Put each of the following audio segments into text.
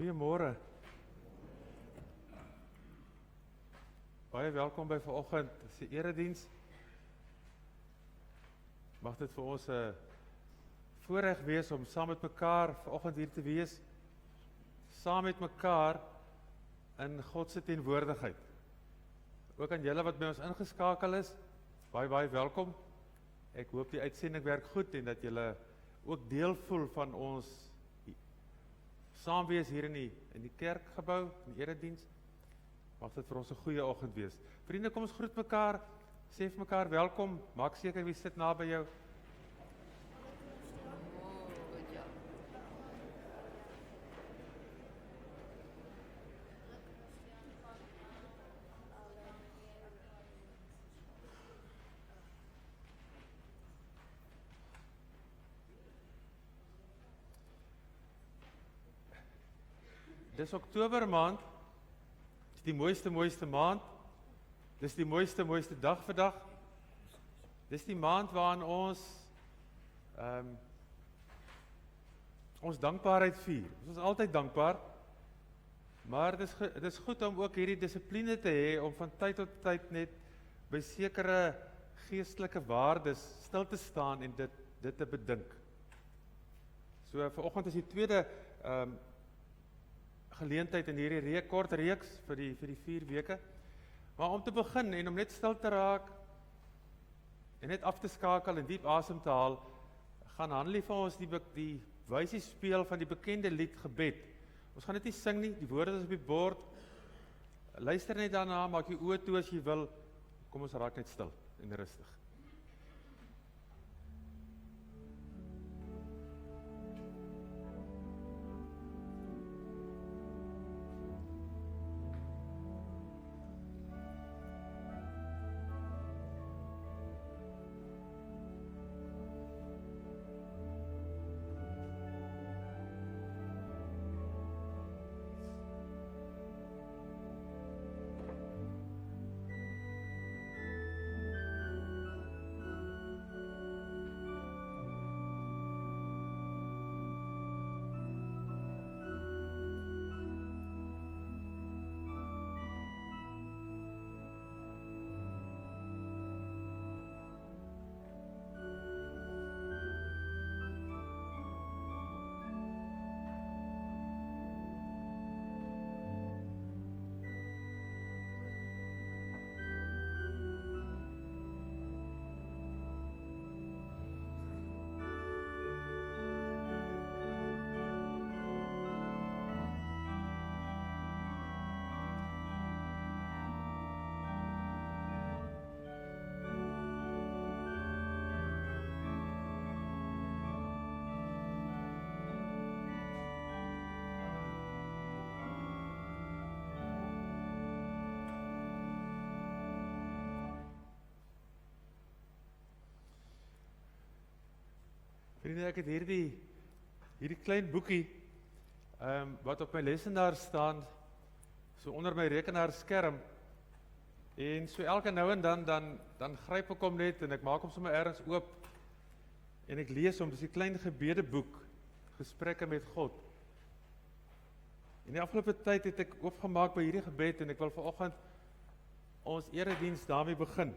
Goeiemôre. Baie welkom by vanoggend se erediens. Mag dit vir ons 'n voorreg wees om saam met mekaar vanoggend hier te wees, saam met mekaar in God se teenwoordigheid. Ook aan julle wat by ons ingeskakel is, baie welkom. Ek hoop die uitsending werk goed en dat julle ook deel voel van ons saam wees hier in die kerkgebou, in die erediens. Mag dit vir ons 'n goeie oggend wees. Vriende, kom ons groet mekaar, sê vir mekaar welkom, maak seker wie sit naby jou. Dis Oktober maand, dis die mooiste maand, dis die mooiste dag vandag, dis die maand waarin ons dankbaarheid vier. Ons is altyd dankbaar, maar dit is goed om ook hierdie dissipline te hê, om van tyd tot tyd net by sekere geestelike waardes stil te staan en dit te bedink. So vanoggend is die tweede geleentheid in hierdie kort reeks vir die 4 weke. Maar om te begin en om net stil te raak en net af te skakel en diep asem te haal, gaan Hanlie vir ons die wysie speel van die bekende lied Gebed. Ons gaan dit nie sing nie, die woorde is op die bord. Luister net daarna, maak jy oë toe as jy wil. Kom ons raak net stil en rustig. Vriende, ek het hierdie klein boekie wat op my lesenaar staan, so onder my rekenaarskerm, en so elke nou en dan gryp ek hom net en ek maak hom sommer ergens oop en ek lees hom. Dis 'n klein gebedeboek, gesprekke met God. En die afgelope tyd het ek oopgemaak by hierdie gebed en ek wil vanoggend ons erediens daarmee begin.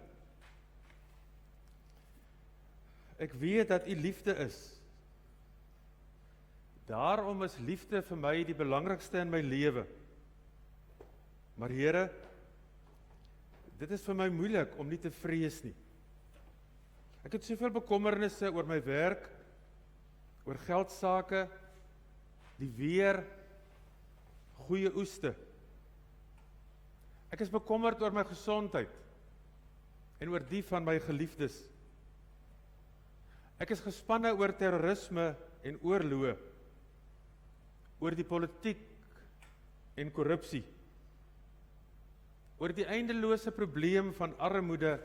Ek weet dat U liefde is. Daarom is liefde vir my die belangrikste in my lewe. Maar Here, dit is vir my moeilik om nie te vrees nie. Ek het soveel bekommernisse oor my werk, oor geldsake, die weer, goeie oeste. Ek is bekommerd oor my gesondheid en oor die van my geliefdes. Ek is gespanne oor terrorisme en oorloë, oor die politiek en korrupsie, oor die eindelose probleem van armoede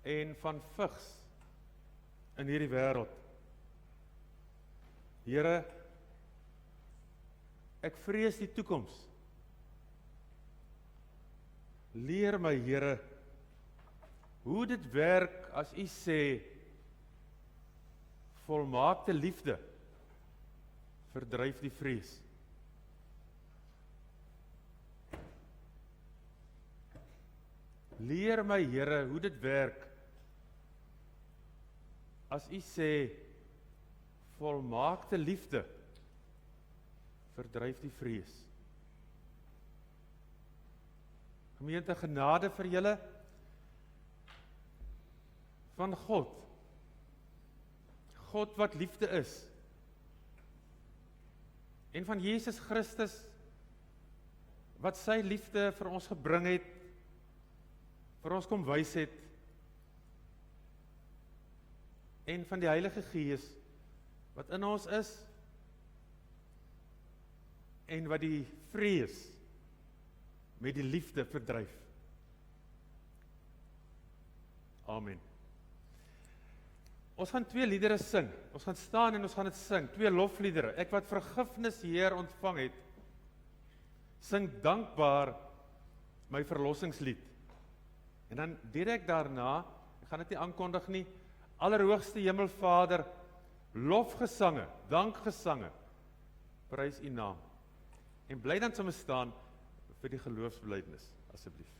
en van vigs in hierdie wêreld. Here, ek vrees die toekoms. Leer my, Here, hoe dit werk as U sê, volmaakte liefde verdryf die vrees. leer my Here hoe dit werk. As U sê, volmaakte liefde verdryf die vrees. Gemeente, genade vir julle van God. God wat liefde is. En van Jesus Christus wat sy liefde vir ons gebring het, vir ons kom wys het, en van die Heilige Gees wat in ons is, en wat die vrees met die liefde verdryf. Amen. Ons gaan 2 liedere sing. Ons gaan staan en ons gaan dit sing. 2 lofliedere. Ek wat vergifnis Heer ontvang het, sing dankbaar my verlossingslied. En dan direk daarna, ek gaan dit nie aankondig nie, Allerhoogste Hemelvader, lofgesange, dankgesange, prys U naam. En bly dan saam staan vir die geloofsbelijdenis, asseblief.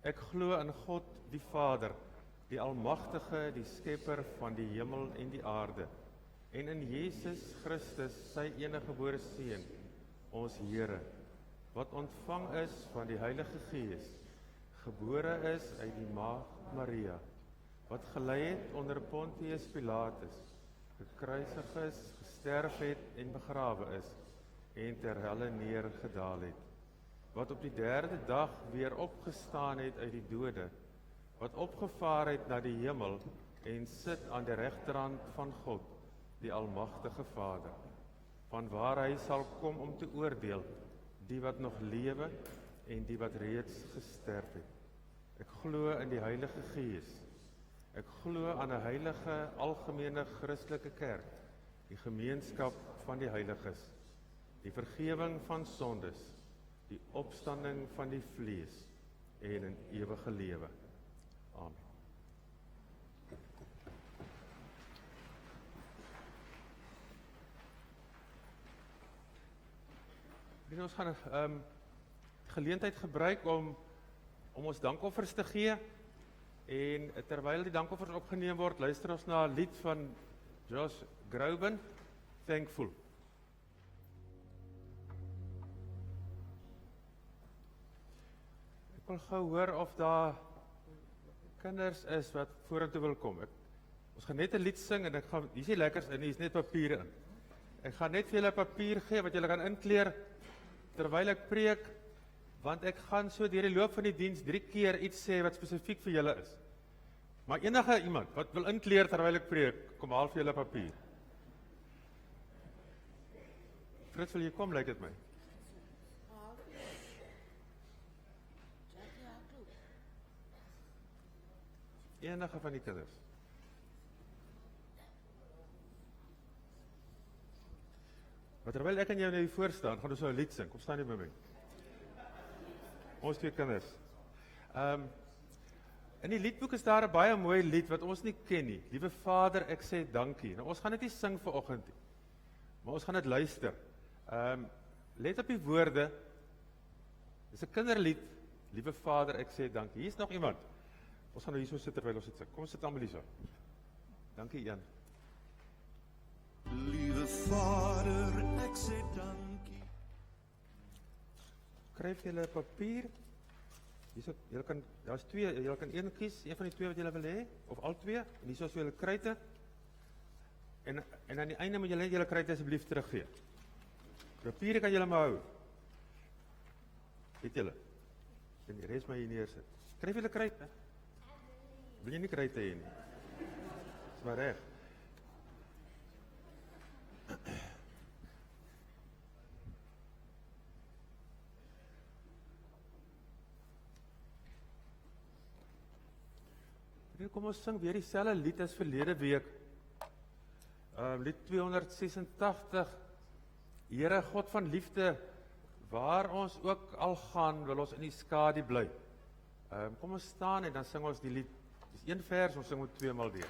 Ek glo in God die Vader, die Almagtige, die Skepper van die hemel en die aarde, en in Jesus Christus, sy eniggebore Seun, ons Here, wat ontvang is van die Heilige Gees, gebore is uit die Maagd Maria, wat gelei het onder Pontius Pilatus, gekruisig is, gesterf het en begrawe is, en ter helle neergedaal het, wat op die 3de dag weer opgestaan het uit die dode, wat opgevaar het na die hemel, en sit aan die regterhand van God, die Almagtige Vader, vanwaar hy sal kom om te oordeel, die wat nog lewe, en die wat reeds gesterf het. Ek glo in die Heilige Gees. Ek glo aan 'n heilige, algemene Christelike kerk, die gemeenskap van die heiliges, die vergewing van sondes, die opstanding van die vlees en in ewige lewe. Amen. Ons gaan geleentheid gebruik om ons dankoffers te gee, en terwyl die dankoffers opgeneem word, luister ons na 'n lied van Josh Groban, Thankful. Ek wil gou hoor of daar kinders is wat vorentoe wil kom. Ons gaan net 'n lied sing, en hier is nie lekkers in, hier is net papiere in. Ek gaan net vir julle papier gee, wat julle kan inkleer, terwyl ek preek, want ek gaan so deur die loop van die diens 3 keer iets sê wat spesifiek vir julle is. Maar enige iemand wat wil inkleer terwyl ek preek, kom haal vir julle papier. Frits, wil jy kom, lyk dit my? Enige van die kinders. Maar terwyl ek en jou nou hier voor staan, gaan ons so 'n lied sing. Kom staan jy by my. Ons 2 kinders. In die liedboek is daar 'n baie mooi lied wat ons nie ken nie. Liewe Vader, ek sê dankie. Nou ons gaan dit nie sing vanoggend nie, maar ons gaan dit luister. Let op die woorde. Dis 'n kinderlied. Liewe Vader, ek sê dankie. Hier is nog iemand. Ons gaan nou hier so sit terwyl ons dit sing. Kom sit almal hier so. Dankie, Jan. Liewe Vader, ek sê dankie. Skryf julle papier. Hierso, daar's 2, julle kan een kies, een van die 2 wat julle wil hê, of al 2, en hierso is julle kruite. En aan die einde moet julle net julle kruite asseblief teruggee. Papiere kan julle maar hou. Het julle? En die res maar hier neersit. Skryf julle kruite. Wil jy nie kruite hê nie? Dis maar reg. Kom ons sing weer dieselfde lied as verlede week. Lied 286. Here God van liefde, waar ons ook al gaan, wil ons in die skadu bly. Kom ons staan en dan sing ons die lied. Dis 1 vers, ons sing dit 2 maal weer.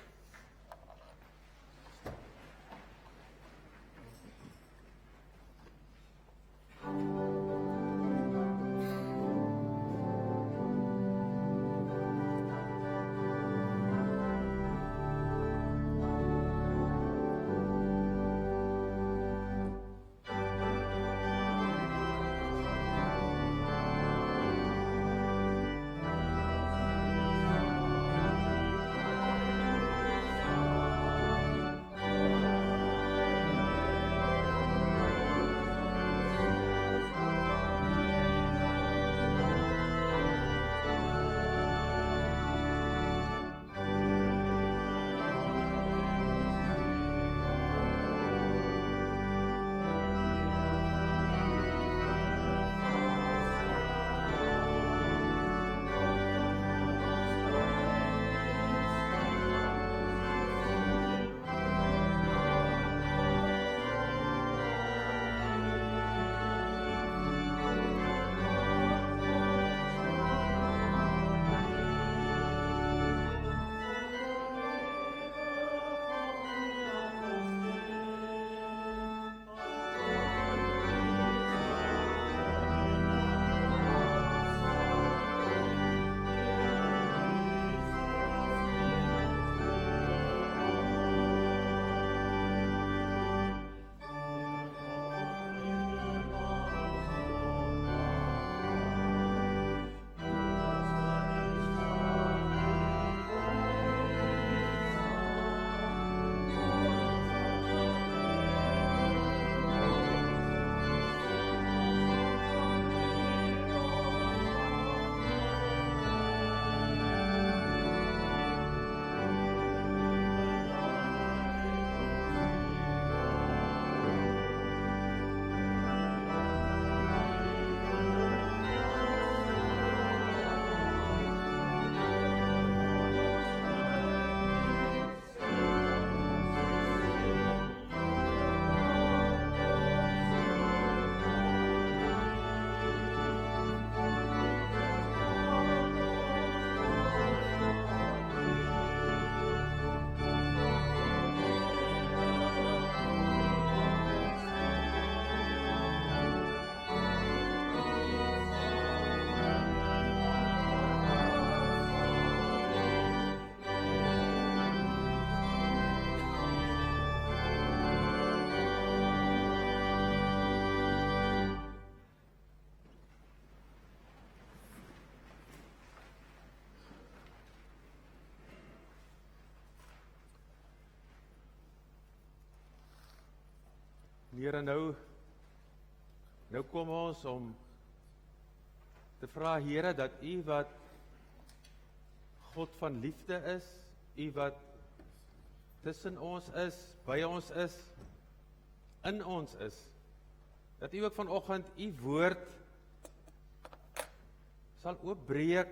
Here, nou kom ons om te vra, Here, dat U wat God van liefde is, U wat tussen ons is, by ons is, in ons is, dat U ook vanoggend U woord sal oopbreek,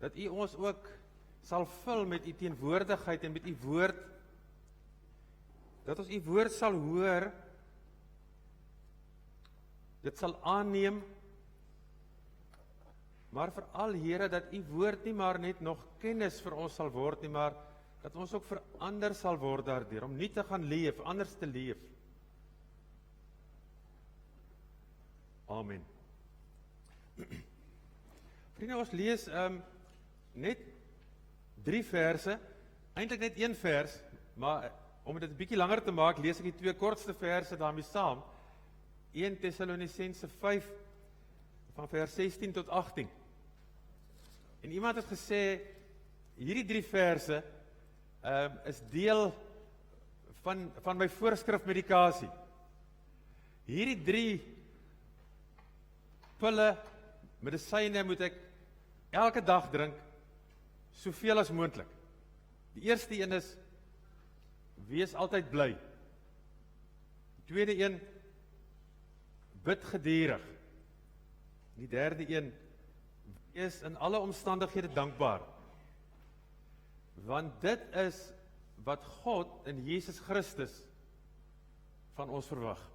dat U ons ook sal vul met U teenwoordigheid en met U woord, dat ons U woord sal hoor, dit sal aanneem, maar veral, Here, dat U woord nie maar net nog kennis vir ons sal word nie, maar dat ons ook verander sal word daardeur, om nie te gaan leef, anders te leef. Amen. Vriende, ons lees net 3 verse, eintlik net 1 vers, maar om dit 'n bietjie langer te maak, lees ek die 2 kortste verse daarmee saam. 1 Tessalonisense 5 van vers 16 tot 18. En iemand het gesê, hierdie 3 verse is deel van my voorskrifmedikasie. Hierdie 3 pille, medisyne moet ek elke dag drink, soveel as moontlik. Die eerste een is, wees altyd bly. Die tweede een, bid gedurig. Die derde een, wees in alle omstandighede dankbaar. Want dit is wat God in Jesus Christus van ons verwag.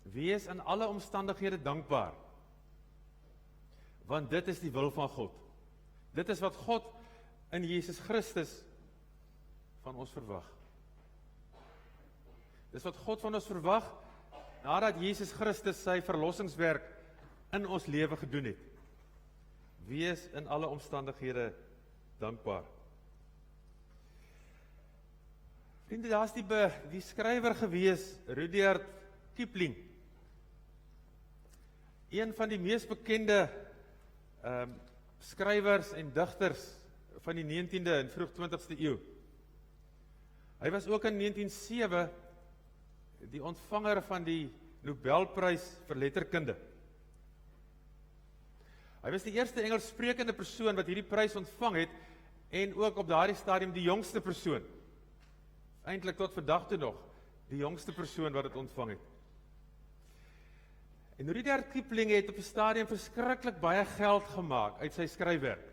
Wees in alle omstandighede dankbaar. Want dit is die wil van God. Dit is wat God in Jesus Christus van ons verwag. Dis wat God van ons verwag, nadat Jesus Christus sy verlossingswerk in ons lewe gedoen het. Wees in alle omstandighede dankbaar. Vriende, daar is die skrywer gewees, Rudyard Kipling. Een van die mees bekende skrywers en digters van die 19de en vroeg 20ste eeu. Hy was ook in 1907 die ontvanger van die Nobelprys vir letterkunde. Hy was die eerste Engelssprekende persoon wat hierdie prys ontvang het, en ook op daardie stadium die jongste persoon. Eintlik tot vandag toe nog, die jongste persoon wat dit ontvang het. En Rudyard Kipling het op 'n stadium verskriklik baie geld gemaak uit sy skryfwerk.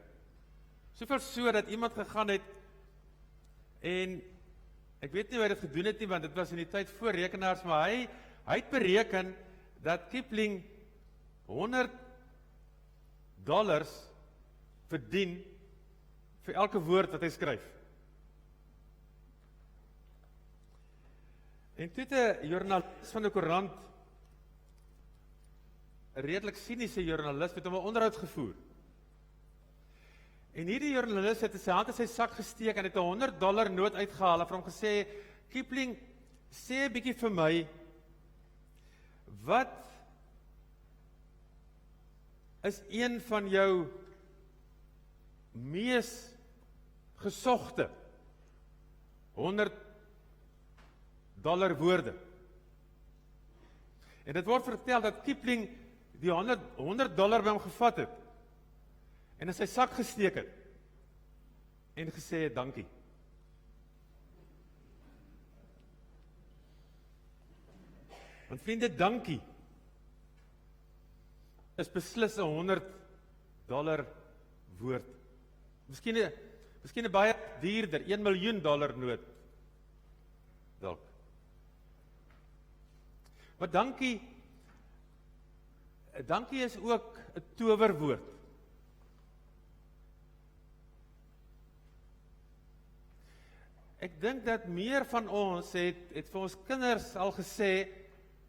Soveel so dat iemand gegaan het, en ek weet nie hoe hy dit gedoen het nie, want dit was in die tyd voor rekenaars, maar hy het bereken dat Kipling $100 verdien vir elke woord wat hy skryf. En toe het 'n joernalis van 'n koerant, 'n redelik siniese joernalis, met hom 'n onderhoud gevoer. En hierdie joernalis het sy hand in sy sak gesteek en het 'n $100 noot uitgehaal en vir hom gesê, Kipling, sê 'n bietjie vir my, wat is een van jou mees gesogte $100 woorde? En dit word vertel dat Kipling die $100 by hom gevat het en in sy sak gesteek het en gesê het, dankie. Want vriende, dankie is beslis 'n $100 woord. Miskien 'n baie duurder, $1 miljoen noot. Dalk. Maar dankie is ook 'n towerwoord. Ek dink dat meer van ons het vir ons kinders al gesê,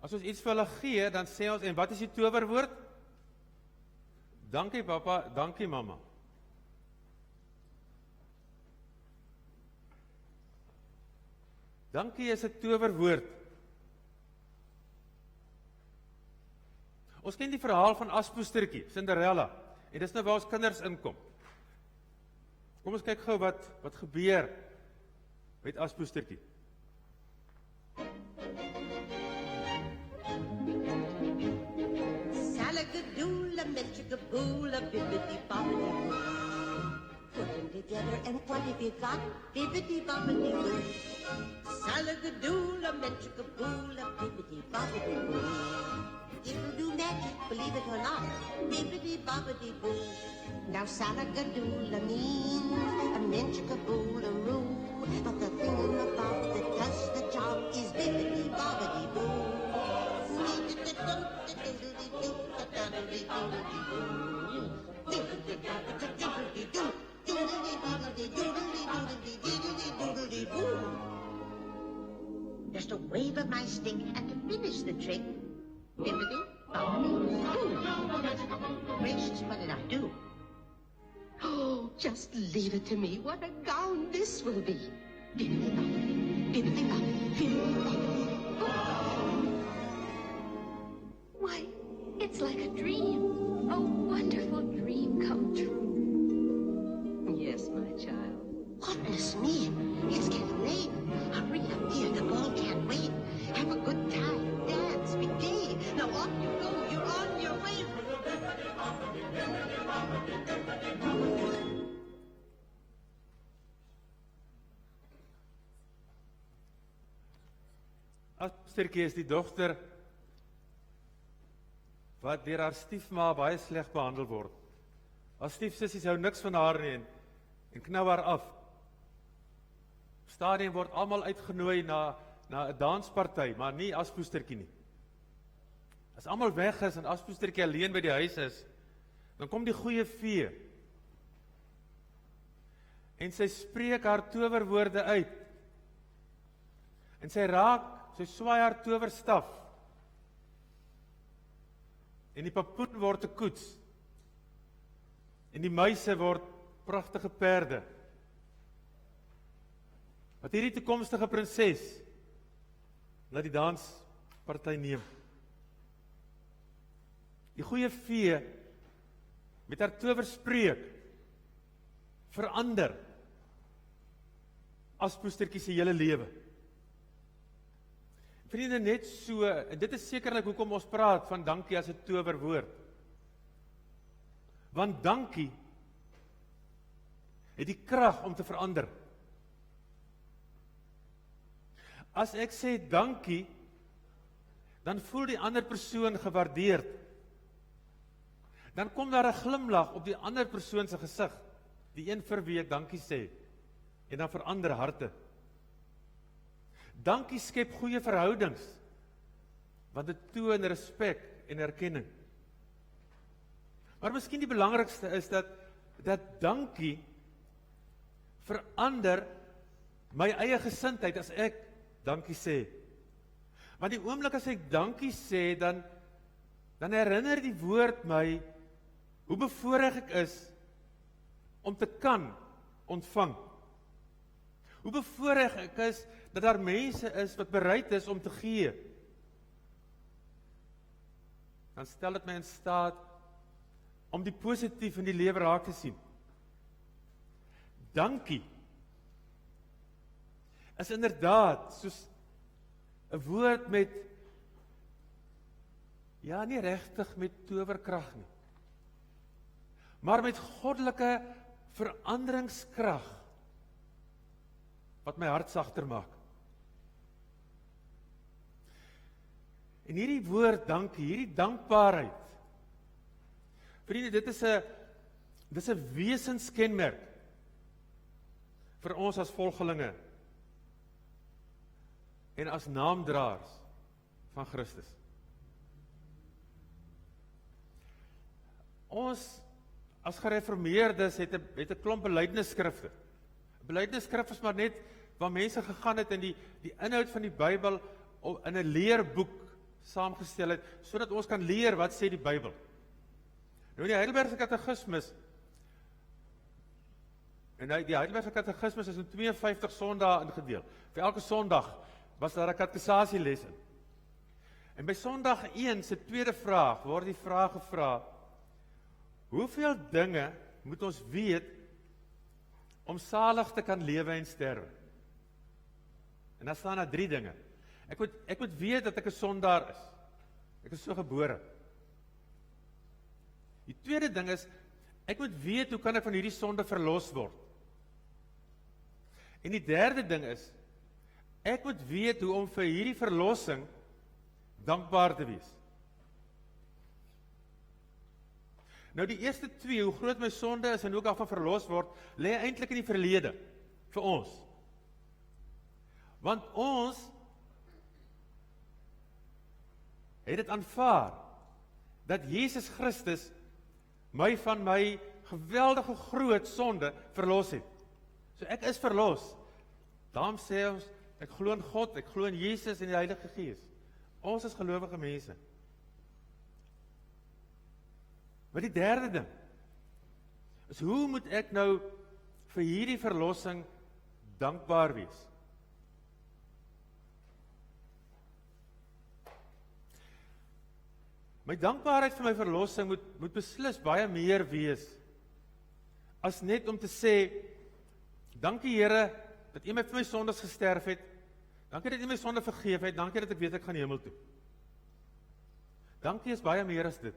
as ons iets vir hulle gee, dan sê ons, en wat is die towerwoord? Dankie papa, dankie mamma. Dankie is 'n towerwoord. Ons ken die verhaal van Aspoestertjie, Cinderella, en dis nou waar ons kinders inkom. Kom ons kyk gou wat gebeur met Aspoestertjie. Salagadoula, metchagaboula, bibbidi bobbidi boo. Put them together and what have you got? Bibbidi bobbidi boo. Salagadoula, metchagaboula, bibbidi bobbidi boo. It'll do magic, believe it or not. Bibbidi bobbidi boo. Now salagadoula means a menchagaboula-roo. But the thing about that does the job is bibbidi bobbidi boo. Just a wave of my stick and to finish the trick. Bibbidi bobbidi boo. Gracious, what did I do? Oh, just leave it to me. What a gown this will be. Bibbidi bobbidi, bibbidi bobbidi, bibbidi bobbidi boo. Why, it's like a dream. A wonderful dream come true. Yes, my child. Goodness me, it's getting late. Hurry up, dear, the ball can't wait. Have a good time, dance, be gay. Now off you go, you're on your way. Aspoestertjie is die dogter wat deur haar stiefma baie sleg behandel word. Haar stiefsussie hou niks van haar nie en knou haar af. Op stadium word almal uitgenooi na 'n dansparty, maar nie Aspoestertjie nie. As almal weg is en Aspoestertjie alleen by die huis is, dan kom die goeie fee. En sy spreek haar towerwoorde uit. En sy swaai haar towerstaf. En die papoen word 'n koets. En die muise word pragtige perde. Wat hierdie toekomstige prinses laat die dansparty neem. Die goeie fee met haar towerspreek verander Aspoestertjie se hele lewe. Vriende, net so, en dit is sekerlik hoekom ons praat van dankie as 'n towerwoord. Want dankie het die krag om te verander. As ek sê dankie, dan voel die ander persoon gewaardeerd. Dan kom daar 'n glimlag op die ander persoon se gesig, die een vir wie ek dankie sê, en dan verander harte. Dankie skep goeie verhoudings, want dit toon respek en erkenning. Maar miskien die belangrikste is dat dankie verander my eie gesindheid as ek dankie sê. Want die oomblik as ek dankie sê, dan herinner die woord my hoe bevoorreg ek is om te kan ontvang. Hoe bevoorreg ek is dat daar mense is wat bereid is om te gee. Dan stel dit my in staat om die positief in die lewe raak te sien. Dankie is inderdaad soos 'n woord met, ja, nie regtig met towerkrag nie, maar met goddelike veranderingskrag wat my hart sagter maak. En hierdie woord dankie, hierdie dankbaarheid, vriende, dit is 'n wesenskenmerk vir ons as volgelinge en as naamdraers van Christus. Ons as gereformeerdes het 'n klomp belydenisskrifte. Belydenisskrif is maar net waar mense gegaan het en die inhoud van die Bybel in 'n leerboek saamgestel het, sodat ons kan leer wat sê die Bybel. Nou in die Heidelbergse Katekismus, en die Heidelbergse Katekismus is in 52 sondae ingedeel. Vir elke sondag was daar 'n katekisasieles in. En by sondag 1 se tweede vraag word die vraag gevra: hoeveel dinge moet ons weet om salig te kan lewe en sterwe? En dan staan daar 3 dinge. Ek moet weet dat ek 'n sondaar is. Ek is so gebore. Die tweede ding is, ek moet weet hoe kan ek van hierdie sonde verlos word. En die derde ding is, ek moet weet hoe om vir hierdie verlossing dankbaar te wees. Nou die eerste 2, hoe groot my sonde is en hoe ek daarvan verlos word, lê eintlik in die verlede vir ons. Want ons het dit aanvaar dat Jesus Christus my van my geweldige groot sonde verlos het. So ek is verlos. Daarom sê ons, ek glo in God, ek glo in Jesus en die Heilige Gees. Ons is gelowige mense. Maar die derde ding is, hoe moet ek nou vir hierdie verlossing dankbaar wees? My dankbaarheid vir my verlossing moet beslis baie meer wees as net om te sê, dankie Here dat U vir my sondes gesterf het. Dankie dat U my sonde vergeef het. Dankie dat ek weet ek gaan hemel toe. Dankie is baie meer as dit.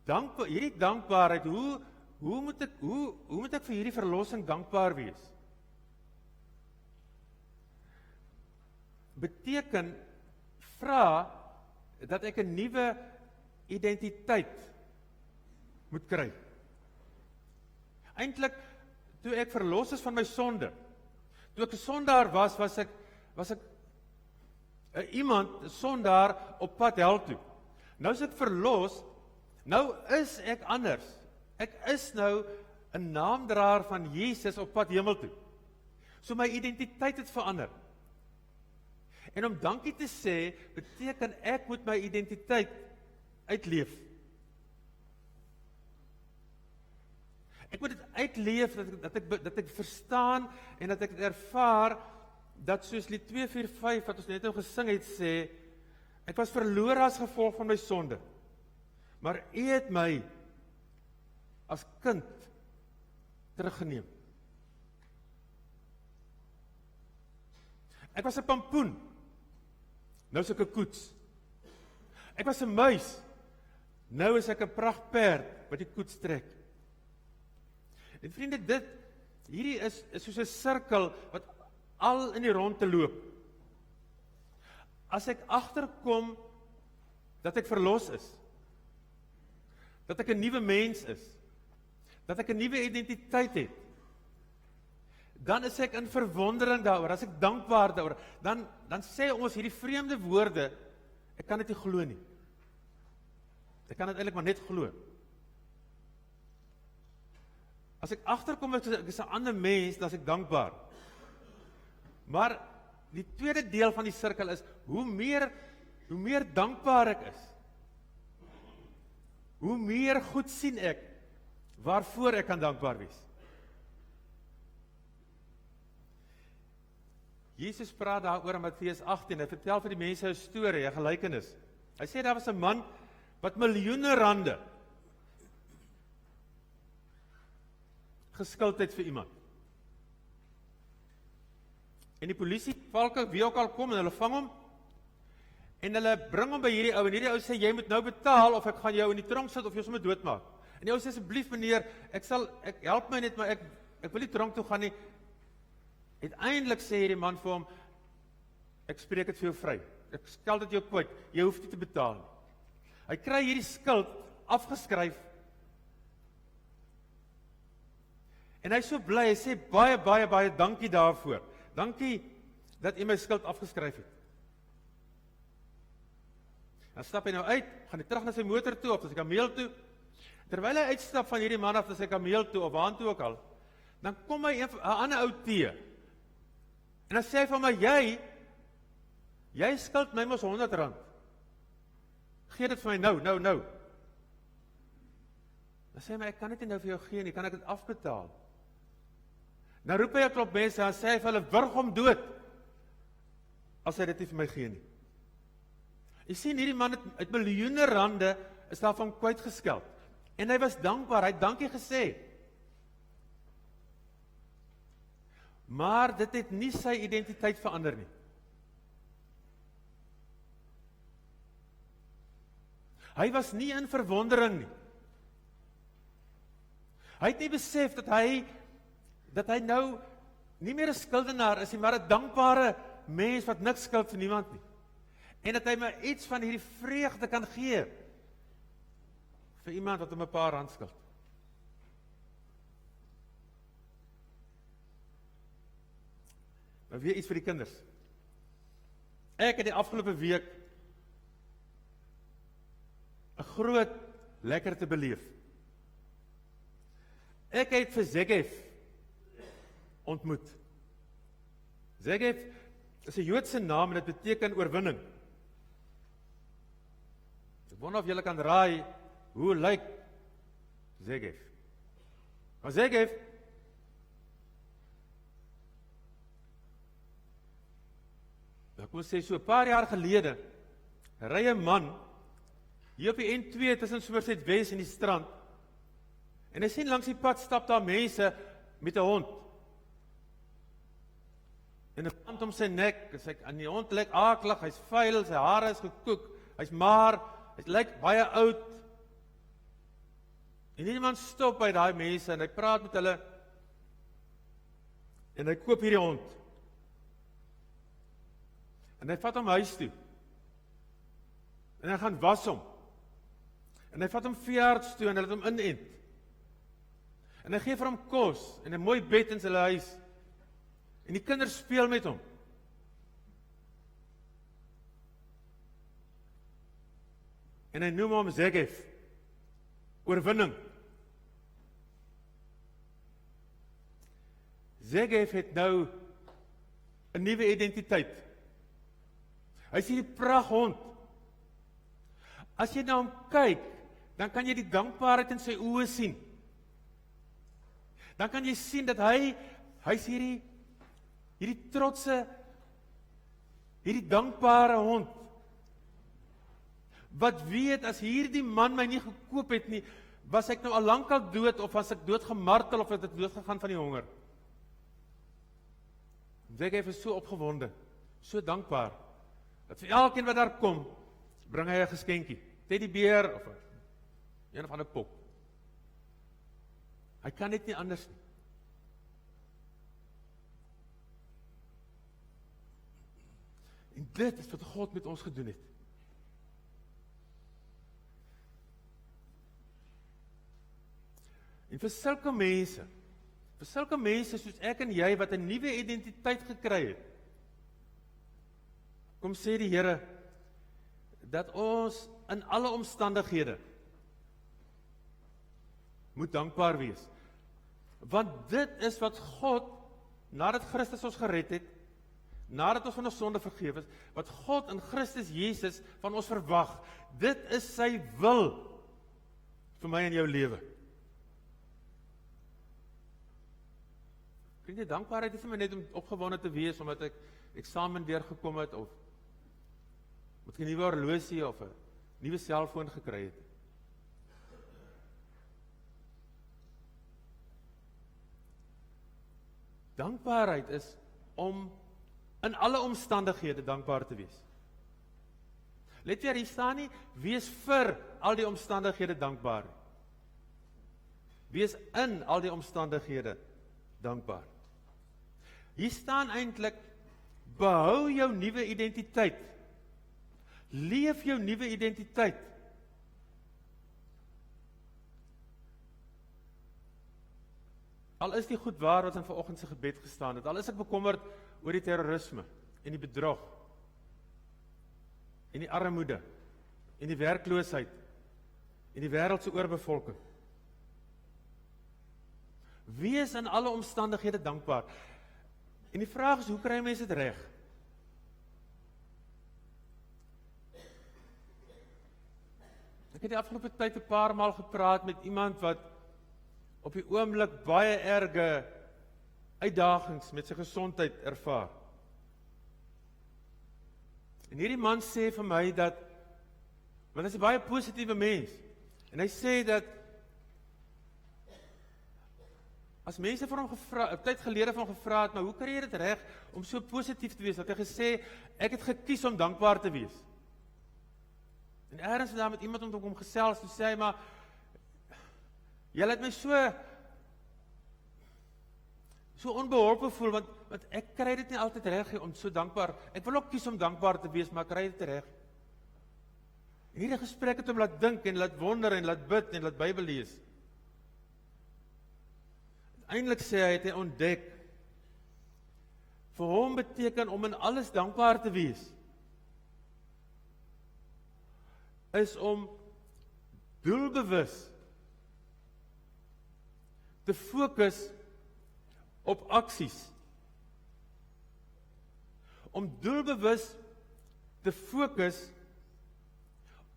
Hierdie dankbaarheid, hoe moet ek vir hierdie verlossing dankbaar wees? Beteken vra dat ek 'n nuwe identiteit moet kry. Eintlik, toe ek verlos is van my sonde, toe ek 'n sondaar was ek iemand, 'n sondaar op pad hel toe. Nou is ek verlos, nou is ek anders. Ek is nou 'n naamdraer van Jesus op pad hemel toe. So my identiteit het verander. En om dankie te sê, beteken ek moet my identiteit uitleef. Ek moet dit uitleef, dat ek verstaan en dat ek ervaar, dat soos lied 245 wat ons net nou gesing het sê, ek was verlore as gevolg van my sonde, maar U het my as kind teruggeneem. Ek was 'n pampoen, nou is ek 'n koets. Ek was 'n muis, nou is ek 'n pragtperd wat die koets trek. En vriende, hierdie is soos 'n sirkel wat al in die rondte loop. As ek agterkom dat ek verlos is, dat ek 'n nuwe mens is, dat ek 'n nuwe identiteit het, dan is ek in verwondering daaroor, as ek dankbaar daaroor, dan sê ons hierdie vreemde woorde, ek kan dit nie glo nie. Ek kan dit eintlik maar net glo. As ek agterkom ek is 'n ander mens, dan is ek dankbaar. Maar die tweede deel van die sirkel is, hoe meer dankbaar ek is, hoe meer goed sien ek, waarvoor ek kan dankbaar wees. Jesus praat daaroor in Matteus 18, hy vertel vir die mense 'n storie, 'n gelykenis. Hy sê daar was 'n man wat miljoene rande geskuld het vir iemand. En die polisie, valke, wie ook al kom, en hulle vang hom, en hulle bring hom by hierdie ou, en hierdie ou sê, jy moet nou betaal, of ek gaan jou in die tronk sit, of jou sommer doodmaak. En die ou sê, asseblief meneer, help my net, maar ek wil nie tronk toe gaan nie. Uiteindelik sê hierdie man vir hom, ek spreek dit vir jou vry, ek stel dit jou kwyt, jy hoef nie te betaal nie. Hy kry hierdie skuld afgeskryf, en hy is so bly, hy sê baie, baie, baie dankie daarvoor. Dankie dat U my skuld afgeskryf het. Dan stap hy nou uit, gaan hy terug na sy motor toe, of na sy kameel toe. Terwyl hy uitstap van hierdie man af na sy kameel toe, of waartoe ook al, dan kom hy 'n ander ou te. En dan sê hy van my, jy skuld my mos R100. Gee dit vir my nou. Dan sê hy my, ek kan dit nie nou vir jou gee nie, kan ek dit afbetaal? Dan roep hy 'n klop mense, en sê hy vir hulle, wurg hom dood, as hy dit nie vir my gee nie. Jy sien, hierdie man het miljoene rande, is daarvan kwytgeskeld. En hy was dankbaar, hy het dankie gesê. Maar dit het nie sy identiteit verander nie. Hy was nie in verwondering nie. Hy het nie besef dat hy nou nie meer 'n skuldenaar is nie, maar 'n dankbare mens wat niks skuld vir niemand nie. En dat hy my iets van hierdie vreugde kan gee vir iemand wat hom 'n paar rand skuld. Maar weer iets vir die kinders. Ek het die afgelope week 'n groot lekkerte beleef. Ek het vir Zegef ontmoet. Zegef is 'n Joodse naam en dit beteken oorwinning. Ek wonder of julle kan raai hoe lyk Zegef. Maar Zegef ek moet sê so 'n paar jaar gelede ry 'n man hier op die N2 tussen Somerset Wes en die strand. En hy sien langs die pad stap daar mense met 'n hond. En 'n band om sy nek, en die hond lyk aaklig, hy's vuil, sy hare is gekoek, hy's maar, hy lyk baie oud. En iemand stop by daai mense en hy praat met hulle en hy koop hierdie hond. En hy vat hom huis toe. En hy gaan was hom. En hy vat hom veearts toe en hy laat hom inent. En hy gee vir hom kos en 'n mooi bed in sy huis. En die kinders speel met hom. En hy noem hom Zegef, oorwinning. Zegef het nou 'n nuwe identiteit. Hy is hierdie pragthond. As jy na hom kyk, dan kan jy die dankbaarheid in sy oë sien. Dan kan jy sien dat hy's hierdie trotse, hierdie dankbare hond. Wat weet, as hierdie man my nie gekoop het nie, was ek nou al lankal dood, of was ek dood gemartel, of het ek dood gegaan van die honger. Zegef is so opgewonde, so dankbaar, dat vir elkeen wat daar kom, bring hy 'n geskenkie, teddybeer, of een of ander pop. Hy kan dit nie anders nie. En dit is wat God met ons gedoen het. En vir sulke mense soos ek en jy, wat 'n nuwe identiteit gekry het, kom sê die Here, dat ons in alle omstandighede moet dankbaar wees. Want dit is wat God, nadat Christus ons gered het, nadat ons van ons sonde vergewe is, wat God in Christus Jesus van ons verwag, dit is sy wil vir my en jou lewe. Vriende, dankbaarheid is nie net om opgewonde te wees, omdat ek eksamen deurgekom het, of moet ek 'n nuwe horlosie of 'n nuwe selfoon gekry het. Dankbaarheid is om in alle omstandighede dankbaar te wees. Let weer, hier staan nie, wees vir al die omstandighede dankbaar. Wees in al die omstandighede dankbaar. Hier staan eintlik, behou jou nuwe identiteit. Leef jou nuwe identiteit. Al is die goed waar wat in vanoggend se gebed gestaan het, al is ek bekommerd oor die terrorisme, en die bedrog, en die armoede, en die werkloosheid, en die wêreld se oorbevolking. Wees in alle omstandighede dankbaar. En die vraag is, hoe kry mense dit reg? Ek het die afgelope tyd 'n paar maal gepraat met iemand wat op die oomblik baie erge uitdagings met sy gesondheid ervaar. En hierdie man sê vir my dat, want hy is 'n baie positiewe mens, en hy sê dat as mense vir hom gevra, 'n tyd gelede van gevra het, maar hoe kry jy dit reg om so positief te wees? Dat hy gesê, ek het gekies om dankbaar te wees. En ergens het daar met iemand om hom gesels, toe sê hy, maar, jy laat my so onbeholpe voel, want ek kry dit nie altyd reg om so dankbaar, ek wil ook kies om dankbaar te wees, maar ek kry dit nie reg. En hierdie gesprek het hom laat dink, en laat wonder, en laat bid, en laat Bybel lees. Uiteindelik sê hy, het hy ontdek, vir hom beteken om in alles dankbaar te wees, is om doelbewus te fokus op aksies. Om doelbewus te fokus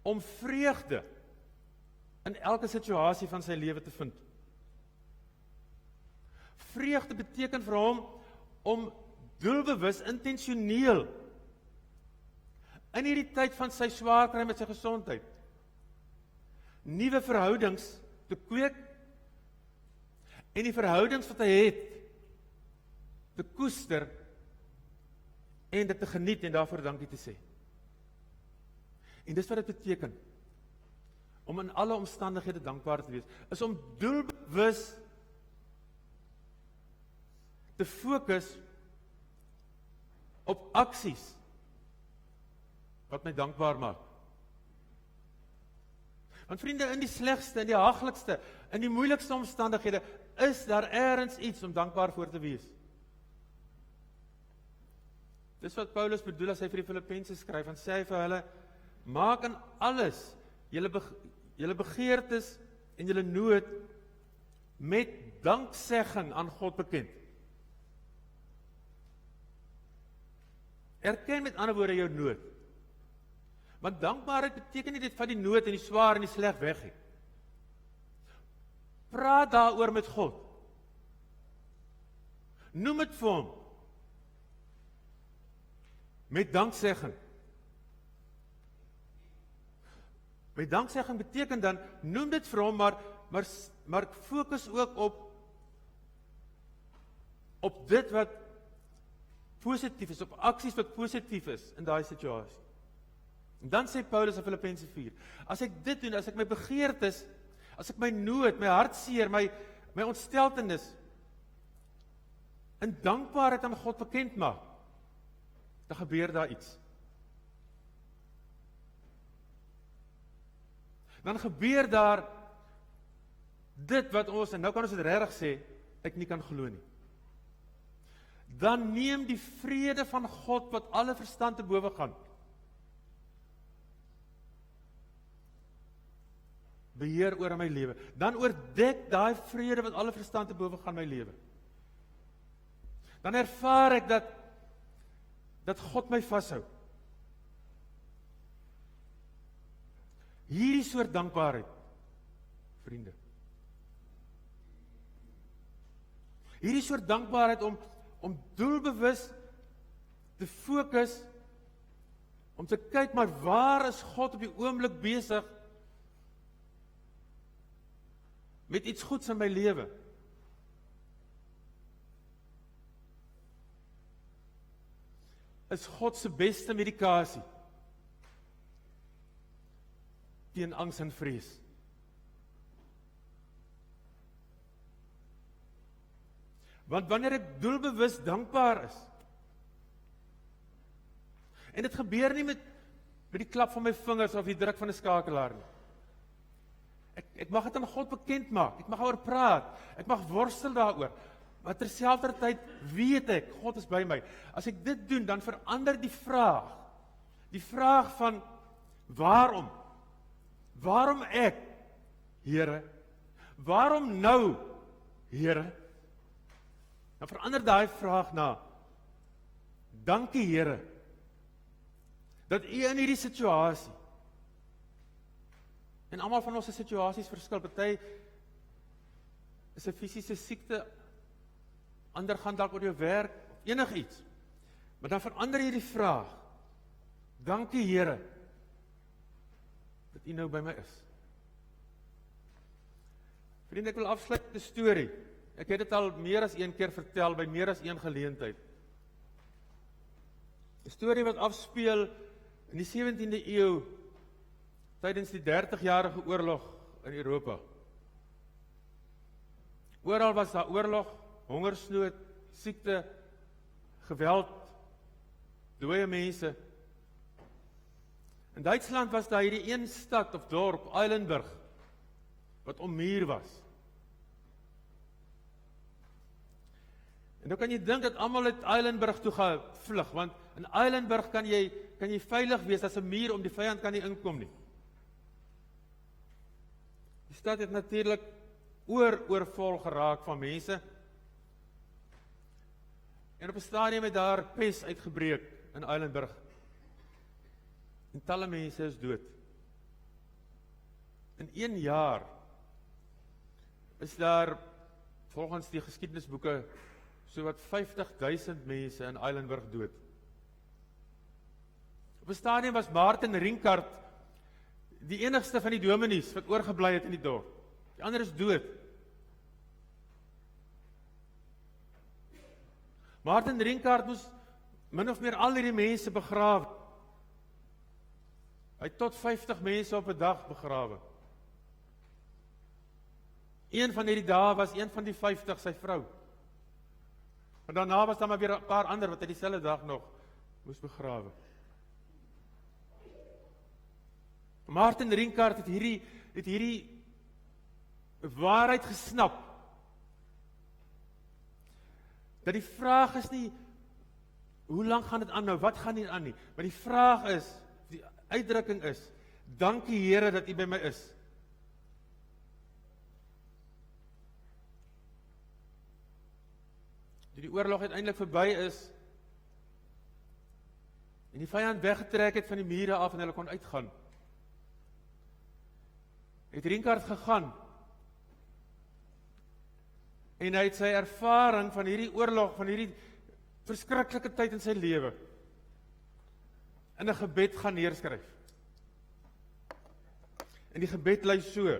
om vreugde in elke situasie van sy lewe te vind. Vreugde beteken vir hom om doelbewus, intentioneel in hierdie tyd van sy swaar kry met sy gesondheid, nuwe verhoudings te kweek en die verhoudings wat hy het te koester en dit te geniet en daarvoor dankie te sê. En dis wat dit beteken om in alle omstandighede dankbaar te wees, is om doelbewus te fokus op aksies wat my dankbaar maak. Want vriende, in die slegste, in die haglikste, in die moeilikste omstandighede, is daar ergens iets om dankbaar voor te wees. Dis wat Paulus bedoel as hy vir die Filippense skryf, en sê hy vir hulle, maak in alles, julle begeertes en julle nood, met danksegging aan God bekend. Erken met ander woorde jou nood. Want dankbaarheid beteken nie dit van die nood en die swaar en die sleg weg het. Praat daaroor met God. Noem dit vir hom. Met danksegging. Met danksegging beteken dan, noem dit vir hom, maar fokus ook op dit wat positief is, op aksies wat positief is in daai situasie. En dan sê Paulus in Filippense 4, as ek dit doen, as ek my begeertes, as ek my nood, my hartseer, my ontsteltenis, in dankbaarheid aan God bekend maak, dan gebeur daar iets. Dan gebeur daar dit wat ons, en nou kan ons dit regtig sê, ek nie kan glo nie. Dan neem die vrede van God wat alle verstand te bowe gaan, beheer oor my lewe. Dan oordek daai vrede wat alle verstand te bowe gaan my lewe. Dan ervaar ek dat God my vashou. Hierdie soort dankbaarheid, vriende. Hierdie soort dankbaarheid om doelbewus te fokus, om te kyk, maar waar is God op die oomblik besig met iets goeds in my lewe? Is God se beste medikasie teen angs en vrees. Want wanneer ek doelbewus dankbaar is, en dit gebeur nie met die klap van my vingers of die druk van 'n skakelaar nie. Ek mag dit aan God bekend maak, ek mag oor praat, ek mag worstel daaroor, maar terselfdertyd weet ek, God is by my. As ek dit doen, dan verander die vraag van waarom? Waarom ek, Here? Waarom nou, Here? Dan verander daai vraag na, dankie Here, dat U in hierdie situasie, en almal van ons situasies verskil, party is 'n fisiese siekte, ander gaan dalk oor jou werk, enigiets. Maar dan verander jy die vraag, dankie Here, dat U nou by my is. Vriende, ek wil afsluit met 'n storie. Ek het dit al meer as een keer vertel, by meer as een geleentheid. 'n Storie wat afspeel in die 17de eeu, tydens die 30-jarige oorlog in Europa. Oral was daar oorlog, hongersnood, siekte, geweld, dooie mense. In Duitsland was daar hierdie een stad of dorp, Eilenburg, wat ommuur was. En nou kan jy dink dat almal het Eilenburg toe gevlug, want in Eilenburg kan jy veilig wees as 'n muur om die vyand kan nie inkom nie. Die stad het natuurlik oorvol geraak van mense. En op 'n stadium het daar pes uitgebreek in Eilenburg. En talle mense is dood. In 1 jaar is daar, volgens die geskiedenisboeke, so wat 50.000 mense in Eilenburg dood. Op 'n stadium was Martin Rinkart die enigste van die dominees wat oorgebly het in die dorp. Die ander is dood. Martin Rinkart moes min of meer al hierdie mense begrawe. Hy het tot 50 mense op 'n dag begrawe. Een van hierdie dae was een van die 50 sy vrou. En daarna was daar maar weer 'n paar ander wat hy dieselfde dag nog moes begrawe. Martin Rinkart het hierdie waarheid gesnap. Dat die vraag is nie, hoe lank gaan dit aanhou, wat gaan hier aan nie, maar die vraag is, die uitdrukking is, dankie Here dat U by my is. Die oorlog uiteindelik verby is, en die vyand weggetrek het van die mure af en hulle kon uitgaan, het Rinkart gegaan, en hy het sy ervaring van hierdie oorlog, van hierdie verskriklike tyd in sy lewe, in 'n gebed gaan neerskryf. En die gebed lui so,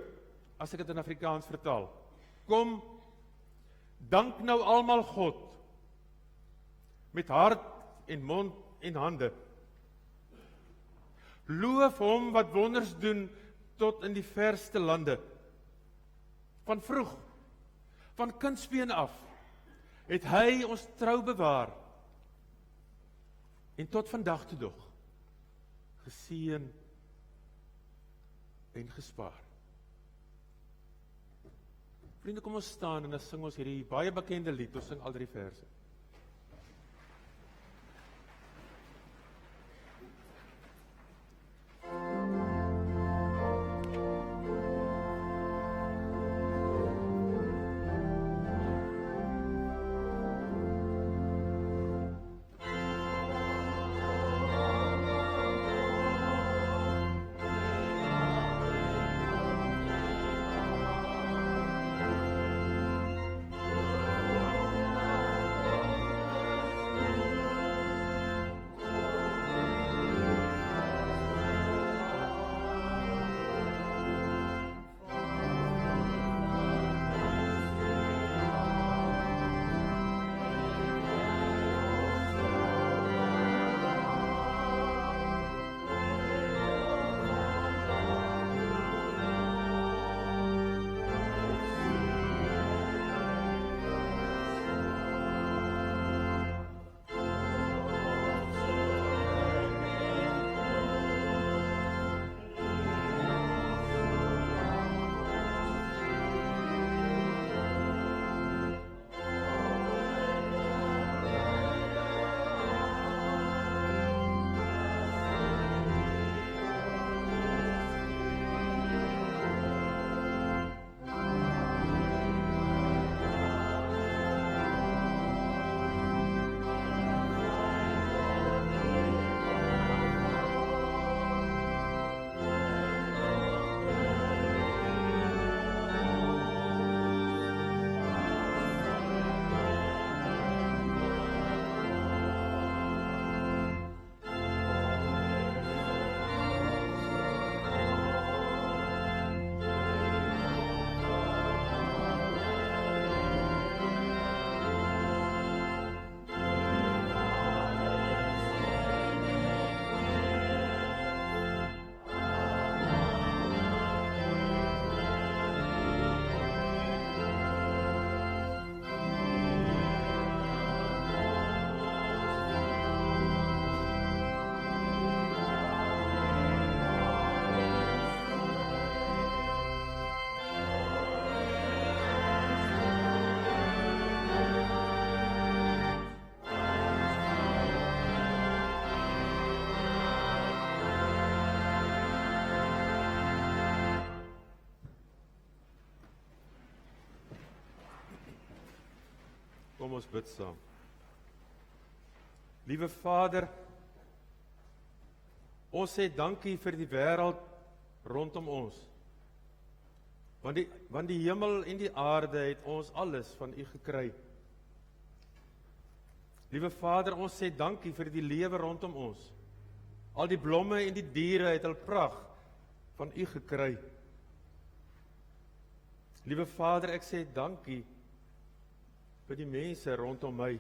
as ek dit in Afrikaans vertaal, kom, dank nou almal God, met hart en mond en hande. Loof hom wat wonders doen tot in die verste lande. Van vroeg, van kindsbeen af, het hy ons trou bewaar, en tot vandag toe nog, geseën en gespaar. Vriende, kom ons staan en dan sing ons hierdie baie bekende lied, ons sing al 3 verse. Kom ons bid saam. Liewe Vader, ons sê dankie vir die wêreld rondom ons. Want die hemel en die aarde het ons alles van U gekry. Liewe Vader, ons sê dankie vir die lewe rondom ons. Al die blomme en die diere het hul pragt van U gekry. Liewe Vader, ek sê dankie vir die mense rondom my.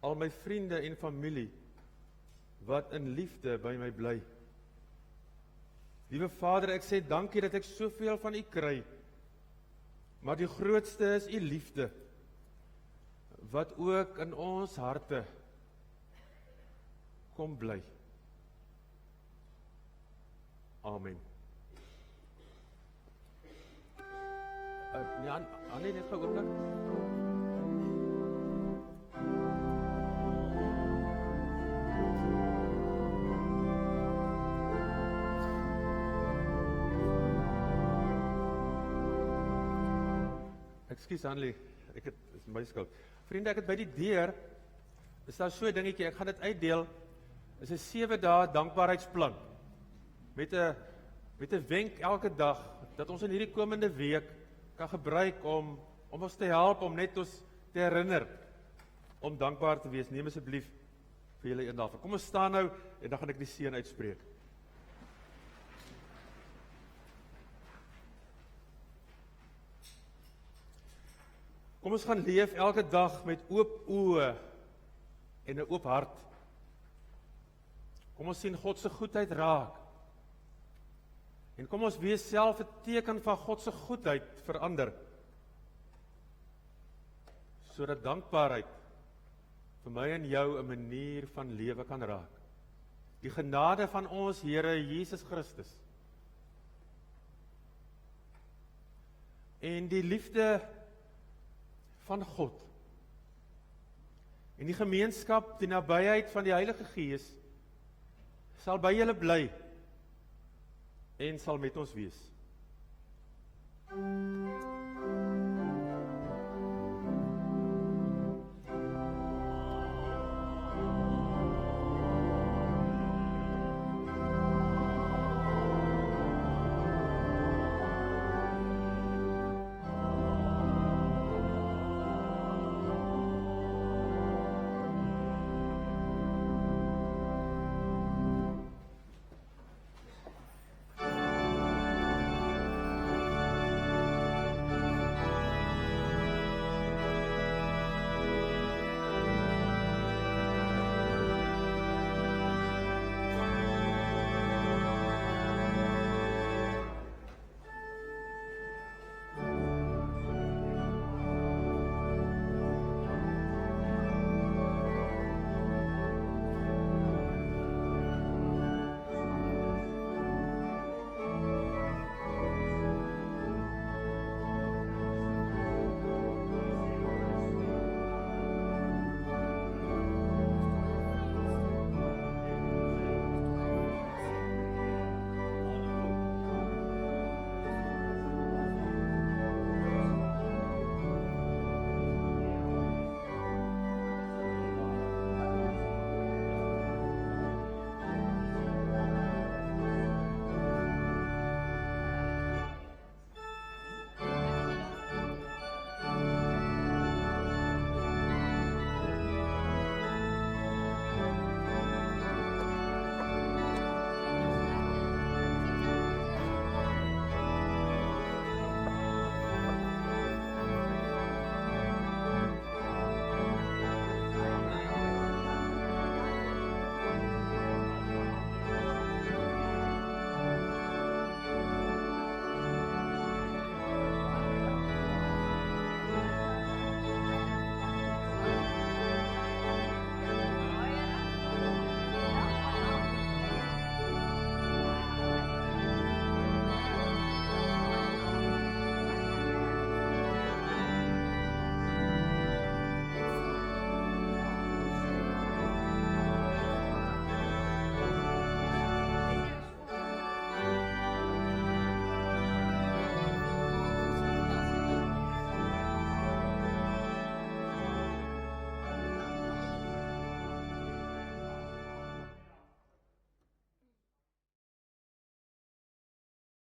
Al my vriende en familie wat in liefde by my bly. Liewe Vader, ek sê dankie dat ek soveel van U kry, maar die grootste is U liefde, wat ook in ons harte kom bly. Amen. Annie, net gou oomblik. Ekskuus Annelie, dit is my skuld. Vriende, ek het by die deur, is daar so 'n dingetjie, ek gaan dit uitdeel, is 'n 7 dae dankbaarheidsplan, met 'n wenk elke dag, dat ons in hierdie komende week kan gebruik om ons te help, om net ons te herinner, om dankbaar te wees. Neem asseblief vir julle een daarvan. Kom ons staan nou, en dan gaan ek die seën uitspreek. Kom ons gaan leef elke dag met oop oë en 'n oop hart. Kom ons sien God se goedheid raak. En kom ons wees self 'n teken van God se goedheid verander. Sodat dankbaarheid vir my en jou 'n manier van lewe kan raak. Die genade van ons Here Jesus Christus en die liefde van God en die gemeenskap, die nabyheid van die Heilige Gees sal by julle bly en sal met ons wees.